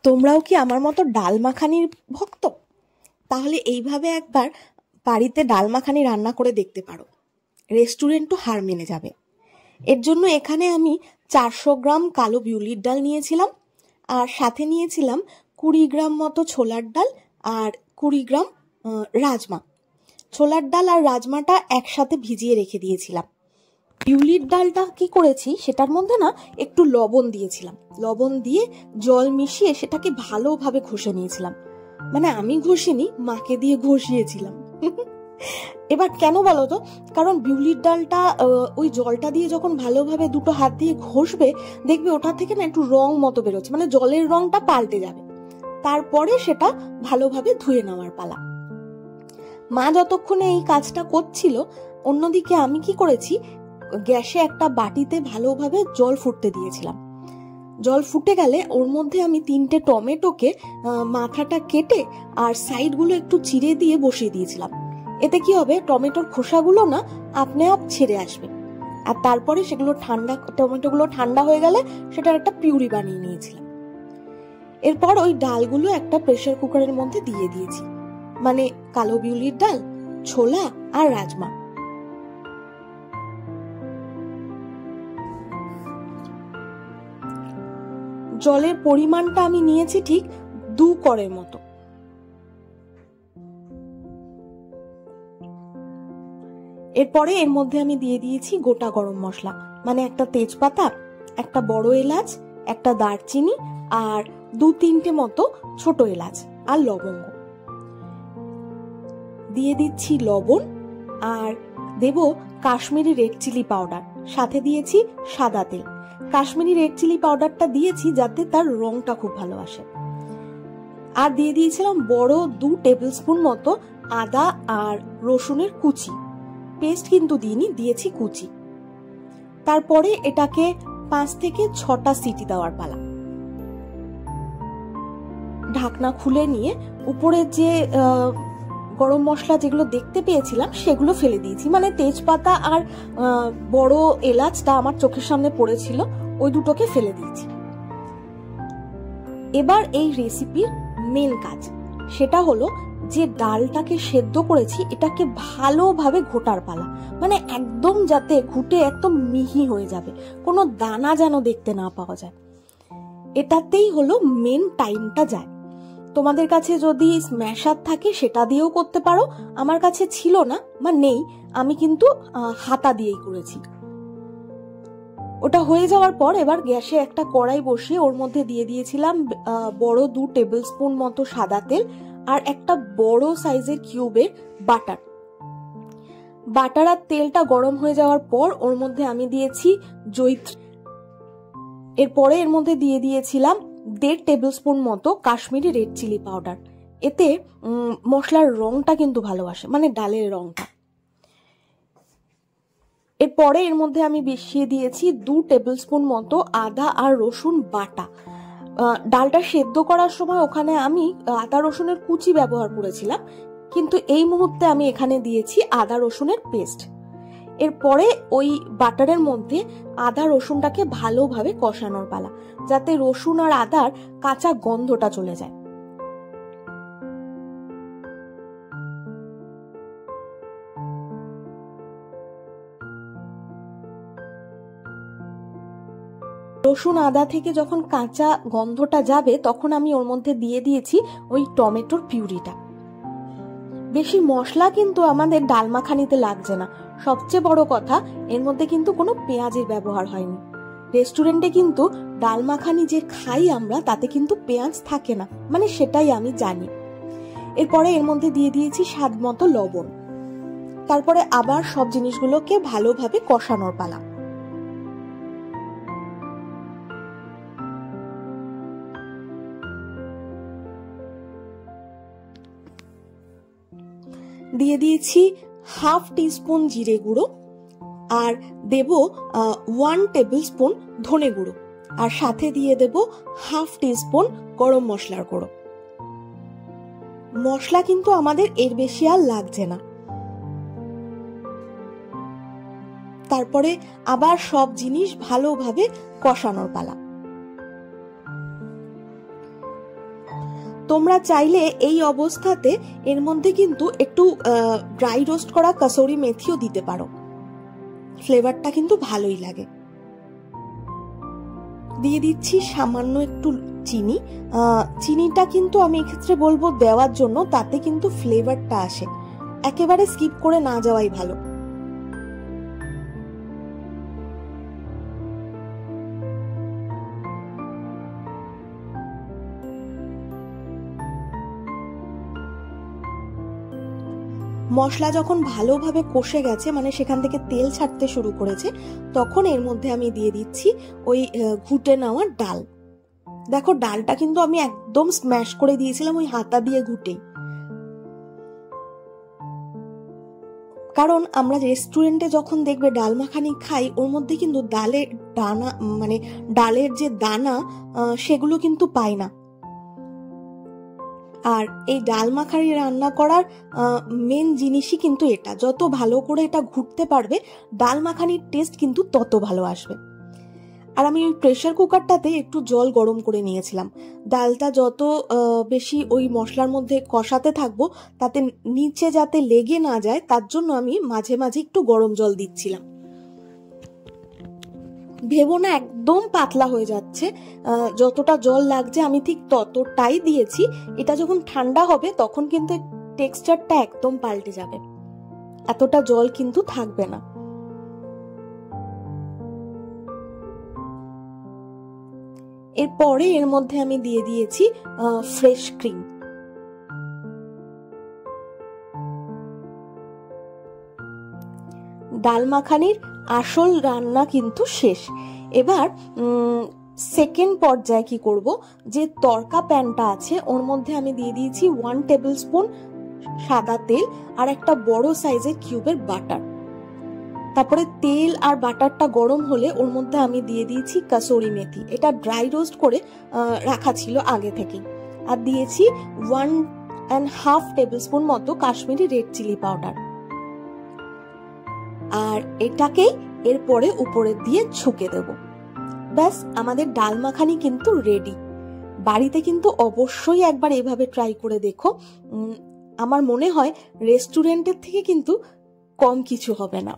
তোমরাও কি আমার মতো ডাল মাখানির ভক্ত? তাহলে এইভাবে একবার বাড়িতে ডাল মাখানি রান্না করে দেখতে পারো, রেস্টুরেন্টও হার মেনে যাবে। এর জন্য এখানে আমি 400 গ্রাম কালো বিউলির ডাল নিয়েছিলাম, আর সাথে নিয়েছিলাম 20 গ্রাম মতো ছোলার ডাল আর 20 গ্রাম রাজমা। ছোলার ডাল আর রাজমাটা একসাথে ভিজিয়ে রেখে দিয়েছিলাম। বিউলির ডালটা কি করেছি, সেটার মধ্যে না একটু লবণ দিয়েছিলাম, লবণ দিয়ে জল মিশিয়ে সেটাকে ভালোভাবে ঘষে নিয়েছিলাম। মানে আমি ঘষিনি, মাকে দিয়ে ঘষিয়েছিলাম। এবার কেন বলো তো, কারণ বিউলির ডালটা ওই জলটা দিয়ে যখন ভালোভাবে দুটো হাত দিয়ে ঘষবে, দেখবে ওটা থেকে না একটু রং মতো বেরোচ্ছে, মানে জলের রংটা পাল্টে যাবে। তারপরে সেটা ভালোভাবে ধুয়ে নেওয়ার পালা। মা যতক্ষণে এই কাজটা করছিল, অন্যদিকে আমি কি করেছি, গ্যাসে একটা বাটিতে ভালোভাবে জল ফুটতে দিয়েছিলাম। জল ফুটে গেলে ওর মধ্যে আমি 3টে টমেটোকে মাথাটা কেটে আর সাইডগুলো একটু চিড়ে দিয়ে বসিয়ে দিয়েছিলাম। এতে কি হবে, টমেটোর খোসাগুলো না আপনি আপ ছেড়ে আসবে। আর তারপরে সেগুলো টমেটোগুলো ঠান্ডা হয়ে গেলে সেটার একটা পিউরি বানিয়ে নিয়েছিলাম। এরপর ওই ডালগুলো একটা প্রেসার কুকারের মধ্যে দিয়ে দিয়েছি, মানে কালো বিউলির ডাল, ছোলা আর রাজমা। জলের পরিমাণটা আমি নিয়েছি ঠিক 2 কড়ের মতো। এরপরে এর মধ্যে আমি দিয়ে দিয়েছি গোটা গরম মশলা, মানে একটা তেজপাতা, একটা বড় এলাচ, একটা দারচিনি আর 2-3টে মতো ছোট এলাচ আর লবঙ্গ। দিয়ে দিচ্ছি লবণ, আর দেব কাশ্মীরি রেড চিলি পাউডার, সাথে দিয়েছি সাদা তেল। কাশ্মীরি রেড চিলি পাউডারটা দিয়েছি যাতে তার রংটা খুব ভালো আসে। আর দিয়ে দিয়েছিলাম বড় 2 টেবিল স্পুন মতো আদা আর রসুনের কুচি, পেস্ট কিন্তু দিইনি, দিয়েছি কুচি। তারপরে এটাকে 5 থেকে 6টা সিটি দেওয়ার পালা। ঢাকনা খুলে নিয়ে উপরে যে গরম মশলা যেগুলো দেখতে পেয়েছিলাম সেগুলো ফেলে দিয়েছি, মানে তেজপাতা আর বড় এলাচটা আমার চোখের সামনে পড়েছিল, ওই দুটোকে ফেলে দিয়েছি। এবার এই রেসিপির মেন কাজ, সেটা হলো যে ডালটাকে সেদ্ধ করেছি এটাকে ভালোভাবে ঘোটার পালা, মানে একদম যাতে ঘুটে একদম মিহি হয়ে যাবে, কোনো দানা যেন দেখতে না পাওয়া যায়। এটাতেই হলো মেন টাইমটা যায়। তোমাদের কাছে যদি স্ম্যাশার থাকে সেটা দিয়েও করতে পারো, আমার কাছে ছিল না বা নেই, আমি কিন্তু হাতা দিয়েই করেছি। ওটা হয়ে যাওয়ার পর এবার গ্যাসে একটা কড়াই বসিয়ে ওর মধ্যে দিয়ে দিয়েছিলাম বড় 2 টেবিল স্পুন মতো সাদা তেল আর একটা বড় সাইজের কিউবের বাটার। বাটার আর তেলটা গরম হয়ে যাওয়ার পর ওর মধ্যে আমি দিয়েছি জয়িত্রী। এরপরে এর মধ্যে দিয়ে দিয়েছিলাম 1.5 টেবিল স্পুন মতো কাশ্মীরি রেড চিলি পাউডার। এতে মশলার রংটা কিন্তু ভালো আসে, মানে ডালের রংটা। এরপরে এর মধ্যে আমি মিশিয়ে দিয়েছি 2 টেবিল স্পুন মতো আদা আর রসুন বাটা। ডালটা সেদ্ধ করার সময় ওখানে আমি আদা রসুনের কুচি ব্যবহার করেছিলাম, কিন্তু এই মুহূর্তে আমি এখানে দিয়েছি আদা রসুনের পেস্ট। এরপরে ওই বাটারের মধ্যে আদা রসুনটাকে ভালোভাবে কষানোর পালা, যাতে রসুন আর আদার কাঁচা গন্ধটা চলে যায়। রসুন আদা থেকে যখন কাঁচা গন্ধটা যাবে তখন আমি ওর মধ্যে দিয়ে দিয়েছি ওই টমেটোর পিউরিটা। বেশি মশলা কিন্তু আমাদের ডাল মাখানিতে লাগছে না, সবচেয়ে বড় কথা এর মধ্যে কিন্তু কোনো পেঁয়াজের ব্যবহার হয়নি। রেস্টুরেন্টে কিন্তু ডাল মাখানি যে খাই আমরা তাতে কিন্তু পেঁয়াজ থাকে না, মানে সেটাই আমি জানি। এরপরে এর মধ্যে দিয়ে দিয়েছি স্বাদ মতো লবণ। তারপরে আবার সব জিনিসগুলোকে ভালোভাবে কষানোর পালা। দিয়ে দিয়েছি হাফ টিস্পুন জিরে গুঁড়ো, আর দেব 1 টেবিল স্পুন ধনে গুঁড়ো, আর সাথে দিয়ে দেব হাফ টিস্পুন গরম মশলার গুঁড়ো। মশলা কিন্তু আমাদের এর বেশি আর লাগছে না। তারপরে আবার সব জিনিস ভালোভাবে কষানোর পালা। তোমরা চাইলে এই অবস্থাতে এর মধ্যে কিন্তু একটু ড্রাই রোস্ট করা কাসুরি মেথিও দিতে পারো, ফ্লেভারটা কিন্তু ভালোই লাগে। দিয়ে দিচ্ছি সামান্য একটু চিনি। চিনিটা কিন্তু আমি এক্ষেত্রে বলবো দেওয়ার জন্য, তাতে কিন্তু ফ্লেভারটা আসে, একেবারে স্কিপ করে না যাওয়াই ভালো। মশলা যখন ভালোভাবে কষে গেছে, মানে সেখান থেকে তেল ছাড়তে শুরু করেছে, তখন এর মধ্যে আমি দিয়ে দিচ্ছি ওই ঘুটে নেওয়া ডাল। দেখো ডালটা কিন্তু আমি একদম স্ম্যাশ করে দিয়েছিলাম ওই হাতা দিয়ে ঘুটে, কারণ আমরা রেস্টুরেন্টে যখন দেখবে ডাল মাখানি খাই, ওর মধ্যে কিন্তু ডালের দানা, মানে ডালের যে দানা সেগুলো কিন্তু পাই না। আর এই ডাল মাখানি রান্না করার মেন জিনিসই কিন্তু এটা, যত ভালো করে এটা ঘুরতে পারবে ডাল মাখানির টেস্ট কিন্তু তত ভালো আসবে। আর আমি ওই প্রেসার কুকারটাতে একটু জল গরম করে নিয়েছিলাম, ডালটা যত বেশি ওই মশলার মধ্যে কষাতে থাকবো তাতে নিচে যাতে লেগে না যায়, তার জন্য আমি মাঝে মাঝে একটু গরম জল দিচ্ছিলাম। ভেবো না একদম পাতলা হয়ে যাচ্ছে, যতটা জল লাগছে আমি ঠিক ততটাই দিয়েছি। এটা যখন ঠান্ডা হবে তখন কিন্তু টেক্সচারটা একদম পাল্টে যাবে, এতটা জল কিন্তু থাকবে না। এরপরে এর মধ্যে আমি দিয়ে দিয়েছি ফ্রেশ ক্রিম। ডাল মাখানির আসল রান্না কিন্তু শেষ। এবার সেকেন্ড পর্যায়ে কি করব, যে তড়কা প্যানটা আছে ওর মধ্যে আমি দিয়ে দিয়েছি 1 টেবিল স্পুন সাদা তেল আর একটা বড় সাইজের কিউবের বাটার। তারপরে তেল আর বাটারটা গরম হলে ওর মধ্যে আমি দিয়ে দিয়েছি কাসুরি মেথি, এটা ড্রাই রোস্ট করে রাখা ছিল আগে থেকে। আর দিয়েছি 1.5 টেবিল স্পুন মতো কাশ্মীরি রেড চিলি পাউডার। আর এটাকেই এরপরে উপরে দিয়ে ছুঁকে দেব। ব্যাস, আমাদের ডাল মাখানি কিন্তু রেডি। বাড়িতে কিন্তু অবশ্যই একবার এভাবে ট্রাই করে দেখো, আমার মনে হয় রেস্টুরেন্টের থেকে কিন্তু কম কিছু হবে না।